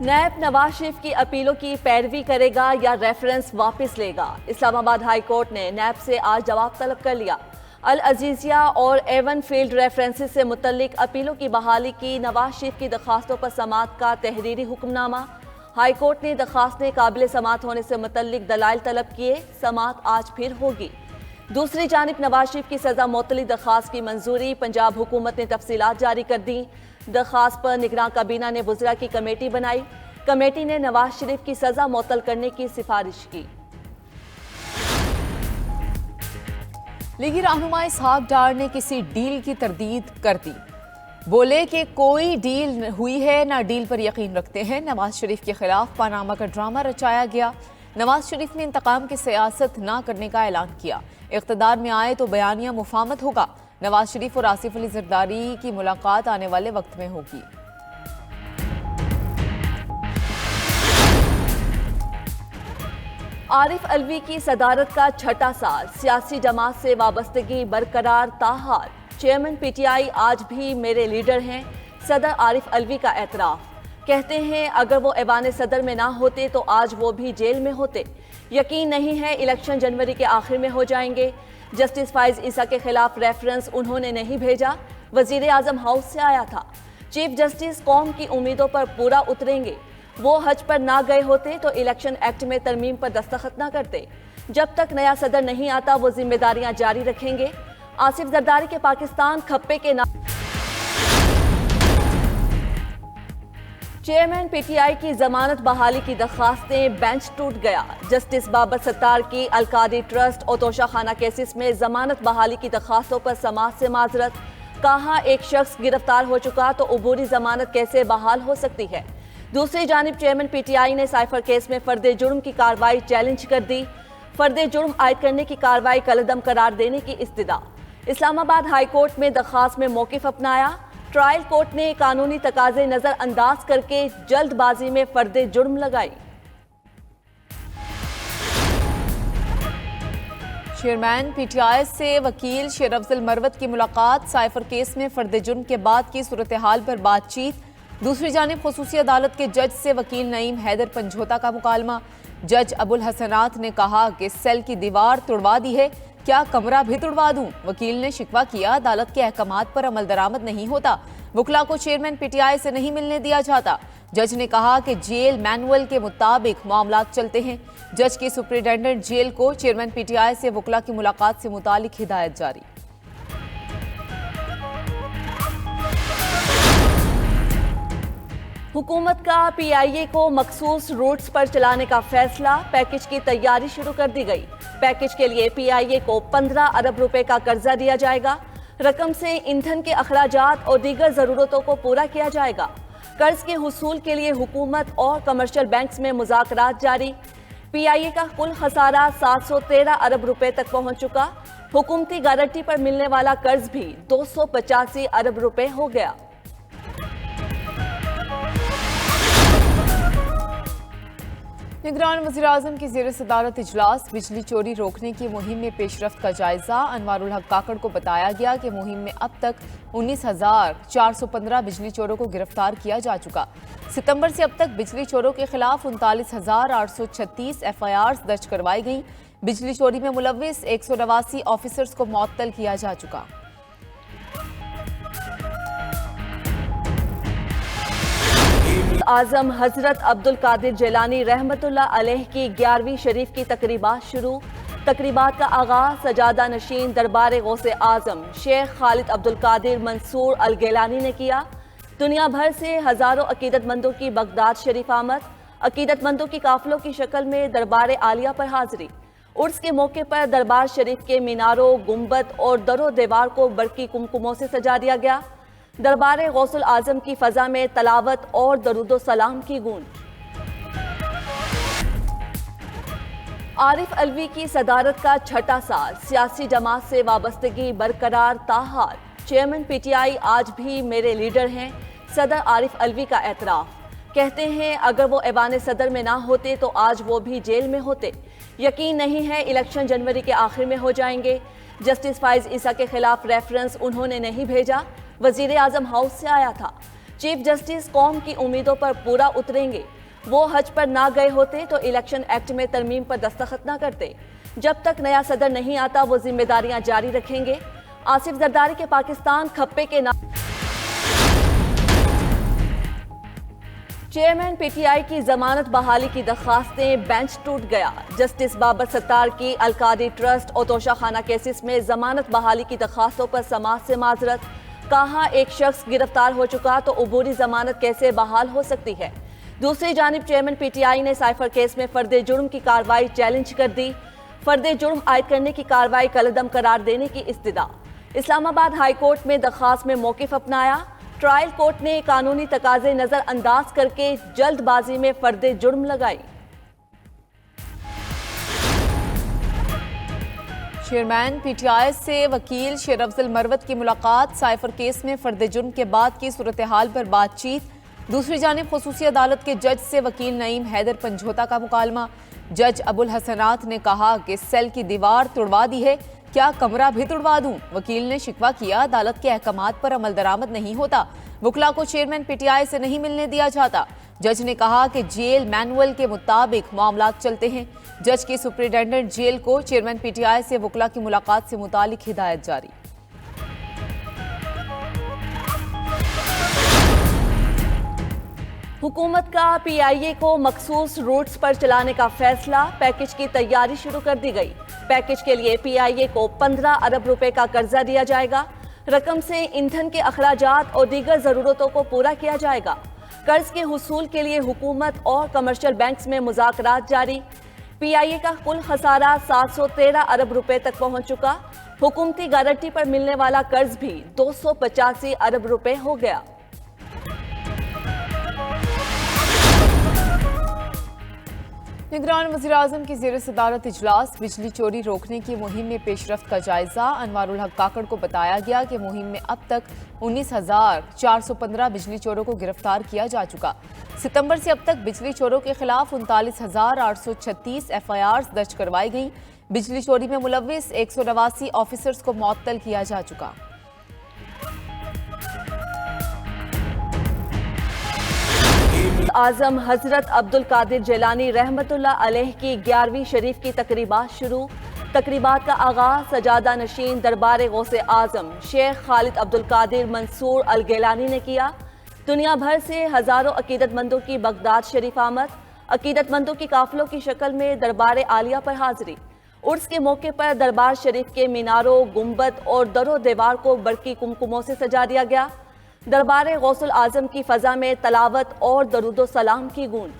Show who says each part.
Speaker 1: नैब नवाज शरीफ की अपीलों की पैरवी करेगा या रेफरेंस वापस लेगा। इस्लामाबाद हाई कोर्ट ने नैब से आज जवाब तलब कर लिया। अल अजीजिया और एवन फील्ड रेफरेंसेस से मुतल्लिक अपीलों की बहाली की नवाज शरीफ की दरखास्तों पर समाअत का तहरीरी हुक्मनामा। हाई कोर्ट ने दरखास्तें काबिल समाअत होने से मुतल्लिक दलाइल तलब किए। समाअत आज फिर होगी। दूसरी जानिब नवाज शरीफ की सजा मुअत्तली दरखास्त की मंजूरी। पंजाब हुकूमत ने तफसीलात जारी कर दी। दरखास्त पर निगरान काबीना ने वुज़रा की कमेटी बनाई। कमेटी ने नवाज शरीफ की सजा मुअत्तल करने की सिफारिश की।
Speaker 2: लीगी रहनुमा इसहाक डार ने किसी डील की तरदीद कर दी। बोले कि कोई डील हुई है, ना डील पर यकीन रखते हैं। नवाज शरीफ के खिलाफ पानामा का ड्रामा रचाया गया। नवाज शरीफ ने इंतकाम की सियासत ना करने का ऐलान किया। इख्तिदार में आए तो बयानिया मुफाहमत होगा। नवाज शरीफ और आसिफ अली जरदारी की मुलाकात आने वाले वक्त में होगी।
Speaker 1: आरिफ अलवी की सदारत का छठा साल, सियासी जमात से वाबस्तगी बरकरार ताहाल। चेयरमैन पीटीआई आज भी मेरे लीडर हैं। सदर आरिफ अलवी का एतराफ। कहते हैं अगर वो ऐवान सदर में ना होते तो आज वो भी जेल में होते। यकीन नहीं है इलेक्शन जनवरी के आखिर में हो जाएंगे। जस्टिस फाइज ईसा के खिलाफ रेफरेंस उन्होंने नहीं भेजा। वजीर आजम हाउस से आया था। चीफ जस्टिस कौम की उम्मीदों पर पूरा उतरेंगे। वो हज पर ना गए होते तो इलेक्शन एक्ट में तरमीम पर दस्तखत ना करते। जब तक नया सदर नहीं आता वो जिम्मेदारियां जारी रखेंगे। आसिफ जरदारी के पाकिस्तान खप्पे के नाम। चेयरमैन पीटीआई की जमानत बहाली की दरखास्तें, बेंच टूट गया। जस्टिस बाबर सत्तार की अलकादी ट्रस्ट और तोशा खाना केसेस में जमानत बहाली की दरखास्तों पर समाज से माजरत। कहा एक शख्स गिरफ्तार हो चुका तो अबूरी जमानत कैसे बहाल हो सकती है। दूसरी जानिब चेयरमैन पीटीआई ने साइफर केस में फर्द जुर्म की कार्रवाई चैलेंज कर दी। फर्द जुर्म आयद करने की कार्रवाई कलअदम करार देने की इस्तदा। इस्लामाबाद हाई कोर्ट में दरखास्त में मौकिफ अपनाया। ट्रायल कोर्ट ने कानूनी तकाजे नजरअंदाज करके जल्दबाजी में फर्द जुर्म लगाई।
Speaker 2: चेयरमैन पीटीआई से वकील शेर अफजल मरवत की मुलाकात। साइफर केस में फर्द जुर्म के बाद की सूरत हाल पर बातचीत। दूसरी जानिब खुसूसी अदालत के जज से वकील नईम हैदर पंजोता का मुकालमा। जज अबुल हसनात ने कहा कि सेल की दीवार तुड़वा दी है, क्या कमरा भी तुड़वा दूं। वकील ने शिकवा किया अदालत के अहकामात पर अमल दरामद नहीं होता। वकला को चेयरमैन पीटीआई से नहीं मिलने दिया जाता। जज ने कहा कि जेल मैनुअल के मुताबिक मामलात चलते हैं। जज की सुप्रिंटेंडेंट जेल को चेयरमैन पीटीआई से वकला की मुलाकात से मुतालिक हिदायत जारी।
Speaker 1: हुकूमत का पीआईए को मखसूस रूट्स पर चलाने का फैसला। पैकेज की तैयारी शुरू कर दी गई। पैकेज के लिए पीआईए को 15 अरब रुपए का कर्जा दिया जाएगा। रकम से ईंधन के अखराजात और दीगर जरूरतों को पूरा किया जाएगा। कर्ज के हुसूल के लिए हुकूमत और कमर्शियल बैंक्स में मुज़ाकरात जारी। पीआईए का कुल खसारा 713 अरब रुपए तक पहुंच चुका। हुकूमती गारंटी पर मिलने वाला कर्ज भी 285 अरब रुपए हो गया।
Speaker 2: निगरान वज़ीर आज़म की ज़ेर सदारत इजलास। बिजली चोरी रोकने की मुहिम में पेशरफ्त का जायजा। अनवारुल हक काकड़ को बताया गया कि मुहिम में अब तक 19,415 बिजली चोरों को गिरफ्तार किया जा चुका। सितंबर से अब तक बिजली चोरों के खिलाफ 39,836 FIRs दर्ज करवाई गई। बिजली चोरी में मुलव्विस 189 ऑफिसर्स को मुअत्तल किया जा चुका।
Speaker 1: आजम हजरत अब्दुल कादिर जिलानी रहमतुल्लाह अलैह की 11वीं शरीफ की तकरीबात शुरू। तकरीबात का आगाज सजादा नशीन दरबार गौसे आजम शेख खालिद अब्दुल कादिर मंसूर अल गिलानी ने किया। दुनिया भर से हजारों अकीदतमंदों की बगदाद शरीफ आमद। अकीदतमंदों की काफिलों की शक्ल में दरबार आलिया पर हाजिरी। उर्स के मौके पर दरबार शरीफ के मीनारों, गुंबद और दरो दीवार को बरकी कुमकुमों से सजा दिया गया। दरबार गौसुल आजम की फजा में तलावत और दरूदो सलाम की गूंज। आरिफ अलवी की सदारत का छठा साल, सियासी जमात से वाबस्तगी बरकरार ताहाल। चेयरमैन पीटीआई आज भी मेरे लीडर हैं। सदर आरिफ अलवी का एतराफ। कहते हैं अगर वो ऐवान सदर में ना होते तो आज वो भी जेल में होते। यकीन नहीं है इलेक्शन जनवरी के आखिर में हो जाएंगे। जस्टिस फाइज ईसा के खिलाफ रेफरेंस उन्होंने नहीं भेजा। वजीर आजम हाउस से आया था। चीफ जस्टिस कौम की उम्मीदों पर पूरा उतरेंगे। वो हज पर ना गए होते तो इलेक्शन एक्ट में तरमीम पर दस्तखत ना करते। जब तक नया सदर नहीं आता वो जिम्मेदारियां जारी रखेंगे। आसिफ जरदारी के पाकिस्तान खप्पे के नाम। चेयरमैन पीटीआई की जमानत बहाली की दरखास्तें, बेंच टूट गया। जस्टिस बाबर सत्तार की अलकादी ट्रस्ट और तोशाखाना केसेस में जमानत बहाली की दरखास्तों पर समाज से माजरत। कहा, एक शख्स गिरफ्तार हो चुका तो अबूरी जमानत कैसे बहाल हो सकती है। दूसरी जानिब चेयरमैन पीटीआई ने साइफर केस में फर्द जुर्म की कार्रवाई चैलेंज कर दी। फर्द जुर्म आयद करने की कार्रवाई कलअदम करार देने की इस्तदा। इस्लामाबाद हाई कोर्ट में दरखास्त में मौकिफ अपनाया। ट्रायल कोर्ट ने कानूनी तकाजे नजरअंदाज करके जल्दबाजी में फर्द जुर्म लगाई।
Speaker 2: चेयरमैन पीटीआई से वकील शेर अफजल मरवत की मुलाकात, साइफर केस में फर्द जुर्म के बाद की सूरत हाल पर बातचीत। दूसरी जानिब खुसूसी अदालत के जज से वकील नईम हैदर पंजोता का मुकालमा। जज अबुल हसनात ने कहा कि सेल की दीवार तुड़वा दी है, क्या कमरा भी तुड़वा दूं। वकील ने शिकवा किया, अदालत के अहकामात पर अमल दरामद नहीं होता, वकला को चेयरमैन पीटीआई से नहीं मिलने दिया जाता। जज ने कहा कि जेल मैनुअल के मुताबिक मामलात चलते हैं। जज की सुप्रिंटेंडेंट जेल को चेयरमैन पीटीआई से वकला की मुलाकात से मुतालिक हिदायत जारी।
Speaker 1: हुकूमत का पीआईए को मखसूस रूट्स पर चलाने का फैसला, पैकेज की तैयारी शुरू कर दी गई। पैकेज के लिए पीआईए को 15 अरब रुपए का कर्जा दिया जाएगा। रकम से ईंधन के अखराजात और दीगर जरूरतों को पूरा किया जाएगा। कर्ज के हुसूल के लिए हुकूमत और कमर्शियल बैंक्स में मुज़ाकरात जारी। पीआईए का कुल खसारा 713 अरब रुपए तक पहुंच चुका। हुकूमती गारंटी पर मिलने वाला कर्ज भी 285 अरब रुपए हो गया।
Speaker 2: निगरान वज़ीर-ए-आज़म की ज़ेर सदारत इजलास, बिजली चोरी रोकने की मुहिम में पेशरफ्त का जायजा। अनवारुल हक काकड़ को बताया गया कि मुहिम में अब तक 19,415 बिजली चोरों को गिरफ्तार किया जा चुका। सितंबर से अब तक बिजली चोरों के खिलाफ 39,836 FIRs दर्ज करवाई गई। बिजली चोरी में मुलव्विस 189 ऑफिसर्स को मुअत्तल किया जा चुका।
Speaker 1: आजम हजरत अब्दुल कादिर जिलानी रहमतुल्लाह अलैह की 11वीं शरीफ की तकरीबात शुरू। तकरीबात का आगाज सजादा नशीन दरबार गौसे आजम शेख खालिद अब्दुल कादिर मंसूर अल गिलानी ने किया। दुनिया भर से हजारों अकीदतमंदों की बगदाद शरीफ आमद। अकीदतमंदों की काफिलों की शक्ल में दरबार आलिया पर हाजिरी। उर्स के मौके पर दरबार शरीफ के मीनारों, गुंबद और दरो दीवार को बरकी कुमकुमों से सजा दिया गया। दरबार गौसुल आजम की फजा में तलावत और दरूदो सलाम की गूंज।